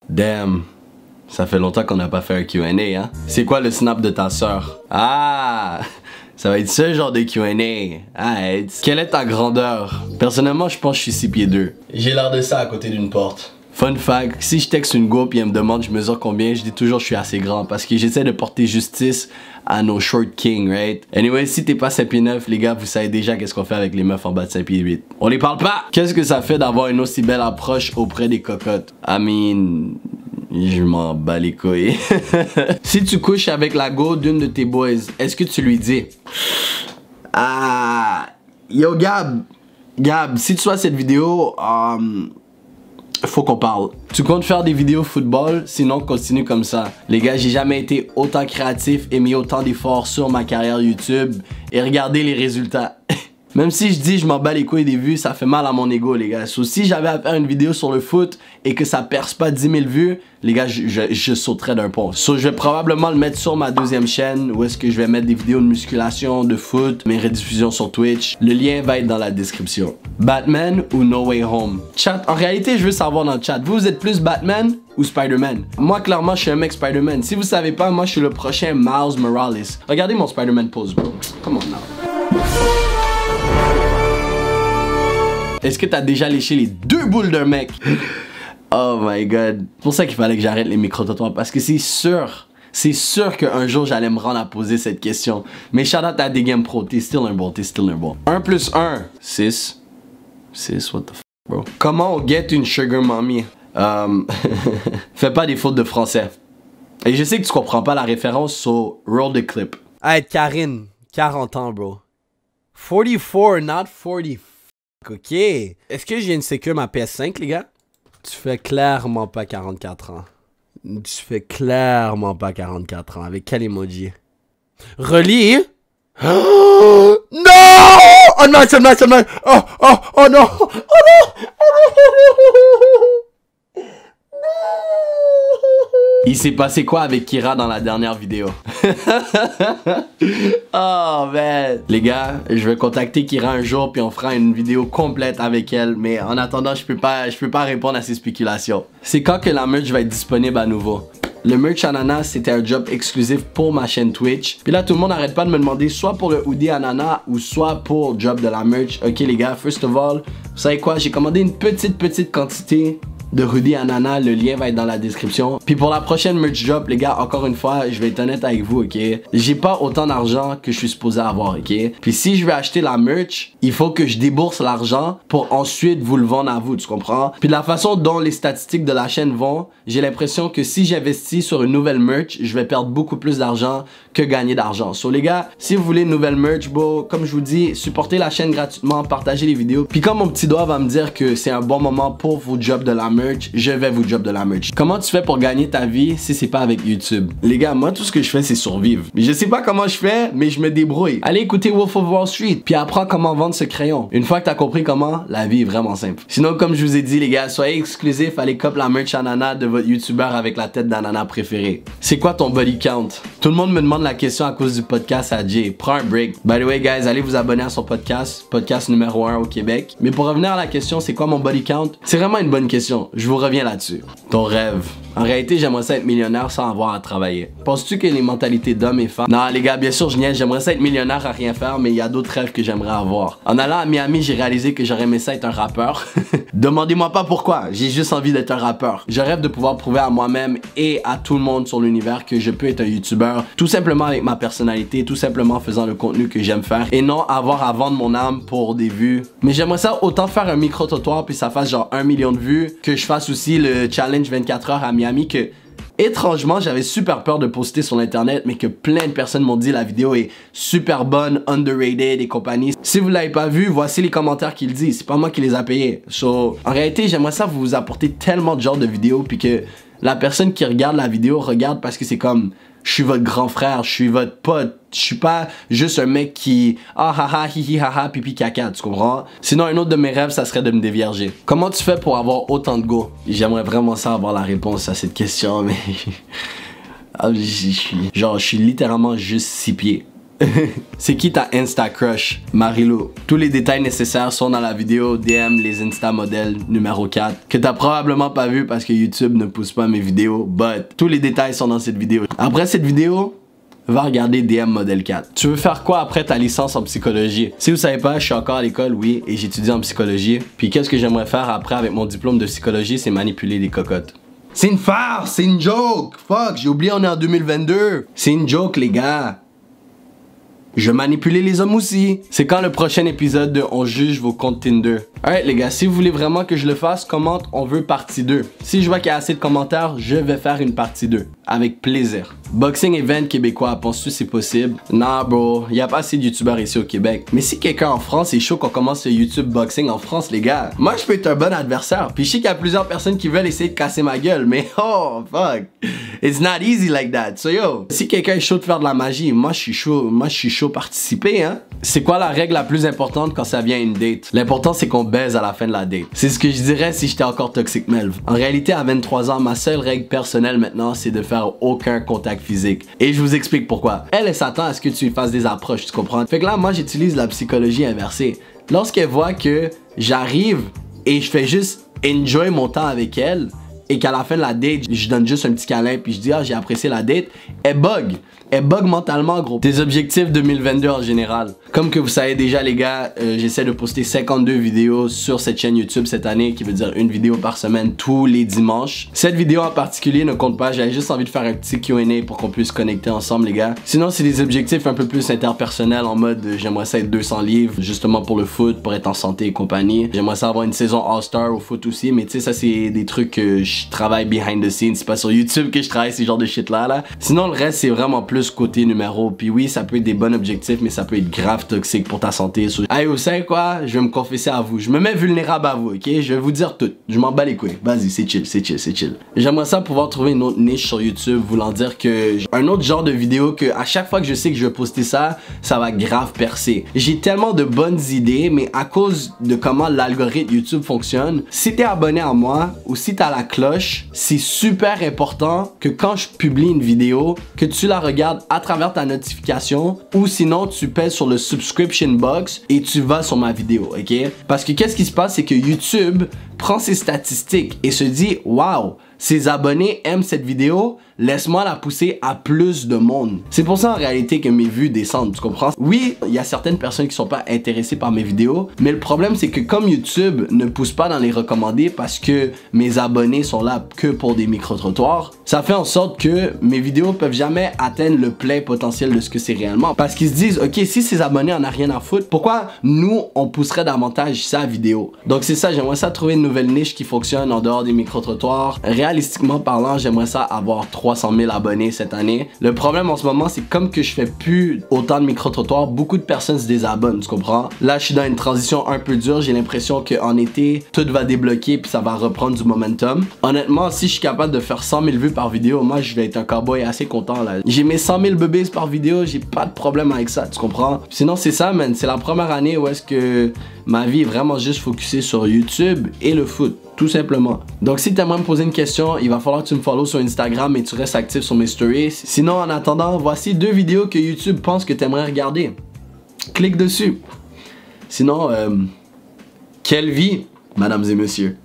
Damn. Ça fait longtemps qu'on n'a pas fait un Q&A, hein? C'est quoi le snap de ta sœur? Ah! Ça va être ce genre de Q&A. Alright. Quelle est ta grandeur? Personnellement, je pense que je suis 6 pieds 2. J'ai l'air de ça à côté d'une porte. Fun fact, si je texte une go puis elle me demande je mesure combien, je dis toujours je suis assez grand parce que j'essaie de porter justice à nos short kings, right? Anyway, si t'es pas 5 pieds 9, les gars, vous savez déjà qu'est-ce qu'on fait avec les meufs en bas de 5 pieds 8. On les parle pas! Qu'est-ce que ça fait d'avoir une aussi belle approche auprès des cocottes? I mean... Je m'en bats les couilles. Si tu couches avec la go d'une de tes boys, est-ce que tu lui dis? Ah... Yo Gab, si tu vois cette vidéo, faut qu'on parle. Tu comptes faire des vidéos football, sinon continue comme ça. Les gars, j'ai jamais été autant créatif et mis autant d'efforts sur ma carrière YouTube. Et regardez les résultats. Même si je dis je m'en bats les couilles des vues, ça fait mal à mon ego, les gars. So, si j'avais à faire une vidéo sur le foot et que ça perce pas 10 000 vues, les gars, je sauterais d'un pont. So, je vais probablement le mettre sur ma deuxième chaîne où est-ce que je vais mettre des vidéos de musculation, de foot, mes rediffusions sur Twitch. Le lien va être dans la description. Batman ou No Way Home? Chat, en réalité, je veux savoir dans le chat, vous êtes plus Batman ou Spider-Man? Moi, clairement, je suis un mec Spider-Man. Si vous savez pas, moi, je suis le prochain Miles Morales. Regardez mon Spider-Man pose, bro. Come on now. Est-ce que t'as déjà léché les 2 boules d'un mec? Oh my god. C'est pour ça qu'il fallait que j'arrête les micro-trottoirs parce que c'est sûr qu'un jour j'allais me rendre à poser cette question. Mais shout out à Des Game Pro, t'es still un bon. 1 plus 1, 6. 6, what the f, bro. Comment on get une sugar mommy? Fais pas des fautes de français. Et je sais que tu comprends pas la référence, so roll the clip. Hey Karine, 40 ans bro. 44, not 40. Ok. Est-ce que j'ai une sécure ma PS5, les gars? Tu fais clairement pas 44 ans. Tu fais clairement pas 44 ans. Avec quel emoji? Relis? Oh, non! Oh non, c'est mal, c'est mal! Oh, oh, oh non! Oh non! Il s'est passé quoi avec Kira dans la dernière vidéo? Oh man. Les gars, je vais contacter Kira un jour puis on fera une vidéo complète avec elle. Mais en attendant, je peux pas répondre à ces spéculations. C'est quand que la merch va être disponible à nouveau? Le merch ananas, c'était un job exclusif pour ma chaîne Twitch. Puis là, tout le monde arrête pas de me demander soit pour le hoodie ananas ou soit pour le job de la merch. Ok les gars, first of all, vous savez quoi? J'ai commandé une petite quantité de hoodie ananas, le lien va être dans la description. Puis pour la prochaine merch drop, les gars, encore une fois, je vais être honnête avec vous, ok? J'ai pas autant d'argent que je suis supposé avoir, ok? Puis si je vais acheter la merch, il faut que je débourse l'argent pour ensuite vous le vendre à vous, tu comprends? Puis de la façon dont les statistiques de la chaîne vont, j'ai l'impression que si j'investis sur une nouvelle merch, je vais perdre beaucoup plus d'argent que gagner d'argent. So les gars, si vous voulez une nouvelle merch, bon, comme je vous dis, supportez la chaîne gratuitement, partagez les vidéos. Puis quand mon petit doigt va me dire que c'est un bon moment pour vous job de la merch, je vais vous job de la merch. Comment tu fais pour gagner ta vie si c'est pas avec YouTube? Les gars, moi tout ce que je fais c'est survivre. Je sais pas comment je fais, mais je me débrouille. Allez écouter Wolf of Wall Street, puis apprends comment vendre ce crayon. Une fois que t'as compris comment, la vie est vraiment simple. Sinon, comme je vous ai dit les gars, soyez exclusifs, allez cop la merch ananas de votre youtubeur avec la tête d'ananas préféré. C'est quoi ton body count? Tout le monde me demande la question à cause du podcast à Jay. Prends un break. By the way guys, allez vous abonner à son podcast numéro 1 au Québec. Mais pour revenir à la question, c'est quoi mon body count? C'est vraiment une bonne question. Je vous reviens là-dessus. Ton rêve. En réalité, j'aimerais ça être millionnaire sans avoir à travailler. Penses-tu que les mentalités d'hommes et femmes... Non, les gars, bien sûr, je niaise. J'aimerais ça être millionnaire à rien faire, mais il y a d'autres rêves que j'aimerais avoir. En allant à Miami, j'ai réalisé que j'aurais aimé ça être un rappeur. Demandez-moi pas pourquoi. J'ai juste envie d'être un rappeur. Je rêve de pouvoir prouver à moi-même et à tout le monde sur l'univers que je peux être un YouTuber, tout simplement avec ma personnalité, tout simplement en faisant le contenu que j'aime faire et non avoir à vendre mon âme pour des vues. Mais j'aimerais ça autant faire un micro-trottoir puis ça fasse genre 1 million de vues, que je fasse aussi le challenge 24 heures à Miami que... Étrangement, j'avais super peur de poster sur internet, mais que plein de personnes m'ont dit la vidéo est super bonne, underrated et compagnie. Si vous l'avez pas vu, voici les commentaires qu'ils disent. C'est pas moi qui les a payés. So, en réalité, j'aimerais ça vous apporter tellement de genres de vidéos, puis que la personne qui regarde la vidéo regarde parce que c'est comme... Je suis votre grand frère, je suis votre pote, je suis pas juste un mec qui ah haha hihi haha pipi caca, tu comprends? Sinon un autre de mes rêves ça serait de me dévierger. Comment tu fais pour avoir autant de go? J'aimerais vraiment ça avoir la réponse à cette question mais je suis littéralement juste 6 pieds. C'est qui ta Insta Crush? Marilou. Tous les détails nécessaires sont dans la vidéo DM les Insta modèles numéro 4 que t'as probablement pas vu parce que YouTube ne pousse pas mes vidéos, but tous les détails sont dans cette vidéo. Après cette vidéo, va regarder DM modèle 4. Tu veux faire quoi après ta licence en psychologie? Si vous savez pas, je suis encore à l'école, oui, et j'étudie en psychologie. Puis qu'est-ce que j'aimerais faire après avec mon diplôme de psychologie? C'est manipuler des cocottes. C'est une farce, c'est une joke. Fuck, j'ai oublié, on est en 2022. C'est une joke, les gars. Je manipulais les hommes aussi. C'est quand le prochain épisode de On juge vos comptes Tinder? Alright les gars, si vous voulez vraiment que je le fasse, commente, on veut partie 2. Si je vois qu'il y a assez de commentaires, je vais faire une partie 2. Avec plaisir. Boxing event québécois, penses-tu c'est possible? Nah bro, y a pas assez de youtubeurs ici au Québec. Mais si quelqu'un en France est chaud qu'on commence le YouTube boxing en France les gars, moi je peux être un bon adversaire. Puis je sais qu'il y a plusieurs personnes qui veulent essayer de casser ma gueule, mais oh fuck. It's not easy like that. So yo, si quelqu'un est chaud de faire de la magie, moi je suis chaud participer hein. C'est quoi la règle la plus importante quand ça vient à une date? L'important c'est qu'on baise à la fin de la date. C'est ce que je dirais si j'étais encore Toxic Melv. En réalité à 23 ans, ma seule règle personnelle maintenant c'est de faire aucun contact physique. Et je vous explique pourquoi. Elle s'attend à ce que tu lui fasses des approches, tu comprends? Fait que là moi j'utilise la psychologie inversée. Lorsqu'elle voit que j'arrive et je fais juste enjoy mon temps avec elle et qu'à la fin de la date, je donne juste un petit câlin puis je dis ah j'ai apprécié la date, elle bug. Elle bug mentalement gros. Tes objectifs 2022 en général. Comme que vous savez déjà les gars, j'essaie de poster 52 vidéos sur cette chaîne YouTube cette année, qui veut dire une vidéo par semaine tous les dimanches. Cette vidéo en particulier ne compte pas, j'avais juste envie de faire un petit Q&A pour qu'on puisse connecter ensemble les gars. Sinon c'est des objectifs un peu plus interpersonnels en mode j'aimerais ça être 200 livres justement pour le foot, pour être en santé et compagnie. J'aimerais ça avoir une saison All-Star au foot aussi, mais tu sais ça c'est des trucs que je travaille behind the scenes, c'est pas sur YouTube que je travaille ces genres de shit là. Sinon le reste c'est vraiment plus côté numéro. Puis oui, ça peut être des bons objectifs, mais ça peut être grave toxique pour ta santé. Hey, vous savez quoi? Je vais me confesser à vous. Je me mets vulnérable à vous, ok? Je vais vous dire tout. Je m'en bats les couilles. Vas-y, c'est chill, c'est chill, c'est chill. J'aimerais ça pouvoir trouver une autre niche sur YouTube, voulant dire que un autre genre de vidéo que à chaque fois que je sais que je vais poster ça, ça va grave percer. J'ai tellement de bonnes idées, mais à cause de comment l'algorithme YouTube fonctionne, si t'es abonné à moi ou si t'as la cloche, c'est super important que quand je publie une vidéo, que tu la regardes à travers ta notification ou sinon tu pèses sur le subscription box et tu vas sur ma vidéo, ok? Parce que qu'est-ce qui se passe, c'est que YouTube prend ses statistiques et se dit waouh, ses abonnés aiment cette vidéo, laisse-moi la pousser à plus de monde. C'est pour ça en réalité que mes vues descendent, tu comprends? Oui, il y a certaines personnes qui sont pas intéressées par mes vidéos, mais le problème c'est que comme YouTube ne pousse pas dans les recommandés parce que mes abonnés sont là que pour des micro-trottoirs, ça fait en sorte que mes vidéos peuvent jamais atteindre le plein potentiel de ce que c'est réellement. Parce qu'ils se disent, ok, si ces abonnés en a rien à foutre, pourquoi nous on pousserait davantage sa vidéo? Donc c'est ça, j'aimerais ça trouver une nouvelle niche qui fonctionne en dehors des micro-trottoirs. Réalistiquement parlant, j'aimerais ça avoir 300 000 abonnés cette année. Le problème en ce moment, c'est comme que je fais plus autant de micro-trottoirs, beaucoup de personnes se désabonnent, tu comprends? Là, je suis dans une transition un peu dure. J'ai l'impression qu'en été, tout va débloquer puis ça va reprendre du momentum. Honnêtement, si je suis capable de faire 100 000 vues par vidéo, moi, je vais être un cowboy assez content là. J'ai mes 100 000 bébés par vidéo, j'ai pas de problème avec ça, tu comprends? Sinon, c'est ça, man. C'est la première année où est-ce que ma vie est vraiment juste focusée sur YouTube et le foot. Tout simplement. Donc si t'aimerais me poser une question, il va falloir que tu me follow sur Instagram et tu restes actif sur mes stories. Sinon en attendant, voici 2 vidéos que YouTube pense que t'aimerais regarder. Clique dessus. Sinon, quelle vie, mesdames et messieurs.